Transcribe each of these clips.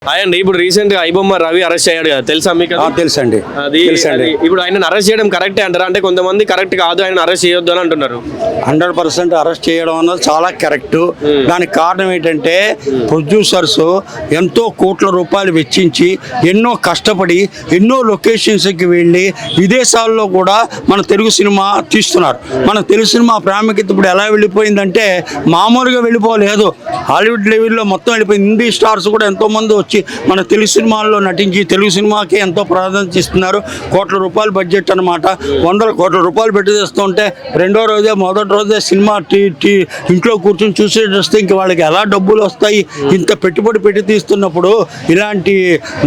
అండి ఇప్పుడు రీసెంట్ గా ఐబొమ్మ రవి అరెస్ట్ అయ్యాడు కదా, తెలుసా మీకు? తెలుసండి. ఇప్పుడు ఆయన అరెస్ట్ చేయడం కరెక్టే అంటారా? అంటే కొంతమంది కరెక్ట్ కాదు, ఆయన అరెస్ట్ చేయొద్దు అని అంటున్నారు. 100% అరెస్ట్ చేయడం అన్నది చాలా కరెక్ట్. దానికి కారణం ఏంటంటే ప్రొడ్యూసర్స్ ఎంతో కోట్ల రూపాయలు వెచ్చించి ఎన్నో కష్టపడి ఎన్నో లొకేషన్స్కి వెళ్ళి విదేశాల్లో కూడా మన తెలుగు సినిమా తీస్తున్నారు. మన తెలుగు సినిమా ప్రాముఖ్యత ఇప్పుడు ఎలా వెళ్ళిపోయిందంటే మామూలుగా వెళ్ళిపోలేదు, హాలీవుడ్ లెవెల్లో మొత్తం వెళ్ళిపోయింది. హిందీ స్టార్స్ కూడా ఎంతోమంది వచ్చి మన తెలుగు సినిమాల్లో నటించి తెలుగు సినిమాకి ఎంతో ప్రాధాన్యత ఇస్తున్నారు. కోట్ల రూపాయల బడ్జెట్ అనమాట, వందల కోట్ల రూపాయలు పెట్టి తెస్తుంటే రెండో రోజే మొదటి రోజే సినిమా ఇంట్లో కూర్చొని చూసేటస్తే ఇంక వాళ్ళకి ఎలా డబ్బులు వస్తాయి? ఇంత పెట్టుబడి పెట్టి తీస్తున్నప్పుడు ఇలాంటి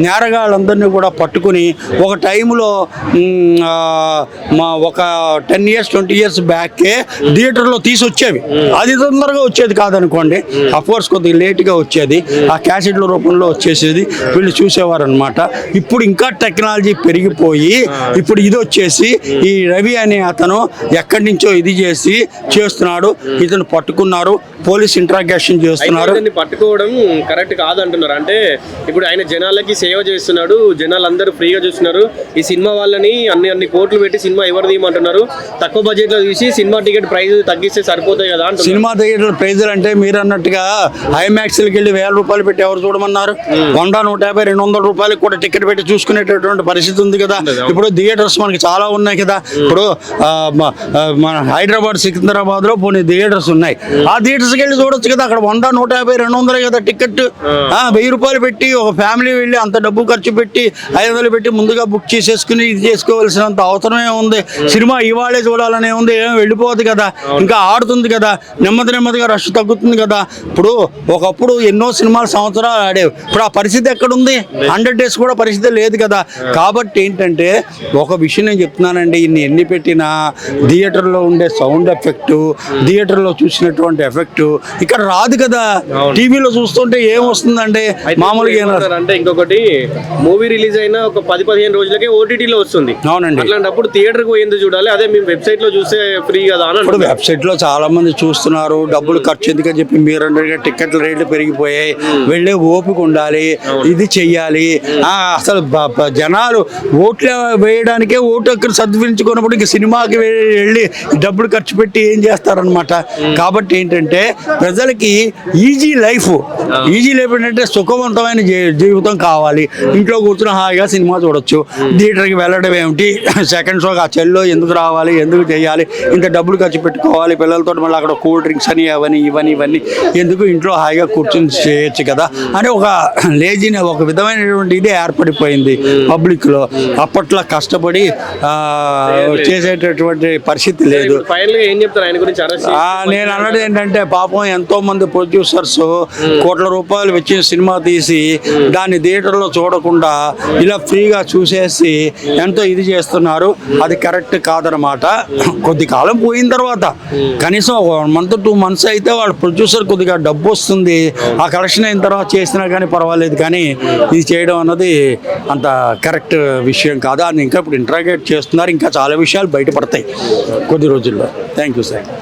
నేరగాళ్ళందరినీ కూడా పట్టుకుని ఒక టైంలో ఒక 10 years 20 years బ్యాకే థియేటర్లో తీసి వచ్చేవి. అది తొందరగా వచ్చేది కాదనుకోండి, అఫ్కోర్స్ కొద్దిగా లేట్గా వచ్చేది, ఆ క్యాసెట్ల రూపంలో వచ్చేసేది, వీళ్ళు చూసేవారు అనమాట. ఇప్పుడు ఇంకా టెక్నాలజీ పెరిగిపోయి ఇప్పుడు ఇది వచ్చేసి ఈ రవి అనే అతను ఎక్కడి నుంచో ఇది చేస్తున్నాడు. ఇతను పట్టుకున్నారు, పోలీస్ ఇంట్రాగేషన్ చేస్తున్నారు. పట్టుకోవడం కరెక్ట్ కాదంటున్నారు. అంటే ఇప్పుడు ఆయన జనాలకి సేవ చేస్తున్నాడు, జనాలు అందరూ ఫ్రీగా చూస్తున్నారు. ఈ సినిమా వాళ్ళని అన్ని కోట్లు పెట్టి సినిమా ఎవరు తీయమంటున్నారు? తక్కువ బడ్జెట్ లో తీసి సినిమా టికెట్ ప్రైస్ తగ్గిస్తే సరిపోతాయి కదా అంటున్నారు. సినిమా టికెట్ ప్రైజులు అంటే మీరు అన్నట్టుగా ఐమాక్స్కి వెళ్ళి 1000 రూపాయలు పెట్టి ఎవరు చూడమన్నారు? 100, 150, 200 రూపాయలకు కూడా టికెట్ పెట్టి చూసుకునేటటువంటి పరిస్థితి ఉంది కదా. ఇప్పుడు థియేటర్స్ మనకి చాలా ఉన్నాయి కదా. ఇప్పుడు మన హైదరాబాద్, సికింద్రాబాద్ లో పోనీ థియేటర్స్ ఉన్నాయి. ఆ థియేటర్స్కి వెళ్ళి చూడొచ్చు కదా. అక్కడ 100, 150, 200 కదా టికెట్. 1000 రూపాయలు పెట్టి ఒక ఫ్యామిలీ వెళ్ళి అంత డబ్బు ఖర్చు పెట్టి 500 పెట్టి ముందుగా బుక్ చేసేసుకుని ఇది చేసుకోవాల్సినంత అవసరమే ఉంది. సినిమా ఇవాళే చూడాలనే ఉంది, ఏం వెళ్ళిపోదు కదా, ఇంకా ఆడుతుంది కదా, నెమ్మదిగా రష్ తగ్గుతుంది కదా. ఇప్పుడు ఒకప్పుడు ఎన్నో సినిమాలు సంవత్సరాలు ఆడేవి, ఇప్పుడు ఆ పరిస్థితి ఎక్కడుంది? 100 days కూడా పరిస్థితి లేదు కదా. కాబట్టి ఏంటంటే ఒక విషయం నేను చెప్తున్నానండి, ఎన్ని పెట్టినా థియేటర్లో ఉండే సౌండ్ ఎఫెక్ట్, థియేటర్లో చూసినటువంటి ఎఫెక్ట్ ఇక్కడ రాదు కదా. టీవీలో చూస్తుంటే ఏం వస్తుందండి మామూలుగా. అంటే ఇంకొకటి, మూవీ రిలీజ్ అయినా ఒక 10-15 రోజులకే ఓటీటీలో వస్తుంది. అవునండి. అట్లాంటప్పుడు థియేటర్కి పోయేందుకు చూడాలి? అదే మేము వెబ్సైట్ లో చూస్తే ఫ్రీ కదా అని. ఇప్పుడు వెబ్సైట్ లో చాలా మంది చూస్తున్నారు, డబ్బులు ఖర్చు ఎందుకని చెప్పి మీరు అన్నట్టుగా టికెట్ల రేట్లు పెరిగిపోయాయి, వెళ్ళే ఓపిక ఉండాలి, ఇది చెయ్యాలి. అసలు జనాలు ఓట్లు వేయడానికే ఓటు హక్కును సద్వినియోగించుకున్నప్పుడు ఇంక సినిమాకి వెళ్ళి డబ్బులు ఖర్చు పెట్టి ఏం చేస్తారనమాట. కాబట్టి ఏంటంటే ప్రజలకి ఈజీ లైఫ్ ఏంటంటే సుఖవంతమైన జీవితం కావాలి. ఇంట్లో కూర్చుని హాయిగా సినిమా చూడొచ్చు. థియేటర్కి వెళ్ళడం ఏమిటి, సెకండ్ షోకి ఆ చెల్లో ఎందుకు రావాలి, ఎందుకు చేయాలి, ఇంత డబ్బులు ఖర్చు పెట్టుకోవాలి, పిల్లలతో మళ్ళీ అక్కడ కూల్ డ్రింక్స్ అని ఇవన్నీ ఎందుకు, ఇంట్లో హాయిగా కూర్చొని చేయొచ్చు కదా అని ఒక లేజీని, ఒక విధమైనటువంటి ఇది ఏర్పడిపోయింది పబ్లిక్లో. అప్పట్లో కష్టపడి చేసేటటువంటి పరిస్థితి లేదు. నేను అన్నది ఏంటంటే పాపం ఎంతో మంది ప్రొడ్యూసర్స్ కోట్ల రూపాయలు వచ్చి సినిమా తీసి దాన్ని థియేటర్లో చూడకుండా ఇలా ఫ్రీగా చూసేసి ఎంతో ఇది చేస్తున్నారు. అది కరెక్ట్ కాదనమాట. కొద్ది కాలం పోయిన తర్వాత కనీసం 1 month 2 months అయితే వాళ్ళ ప్రొడ్యూసర్ కొద్దిగా డబ్బు వస్తుంది, ఆ కలెక్షన్ అయిన తర్వాత చేసినా కానీ పర్వాలేదు. కానీ ఇది చేయడం అన్నది అంత కరెక్ట్ విషయం కాదు. అని ఇంకా ఇప్పుడు ఇంట్రాగేట్ చేస్తున్నారు, ఇంకా చాలా విషయాలు బయటపడతాయి కొద్ది రోజుల్లో. Thank you sir.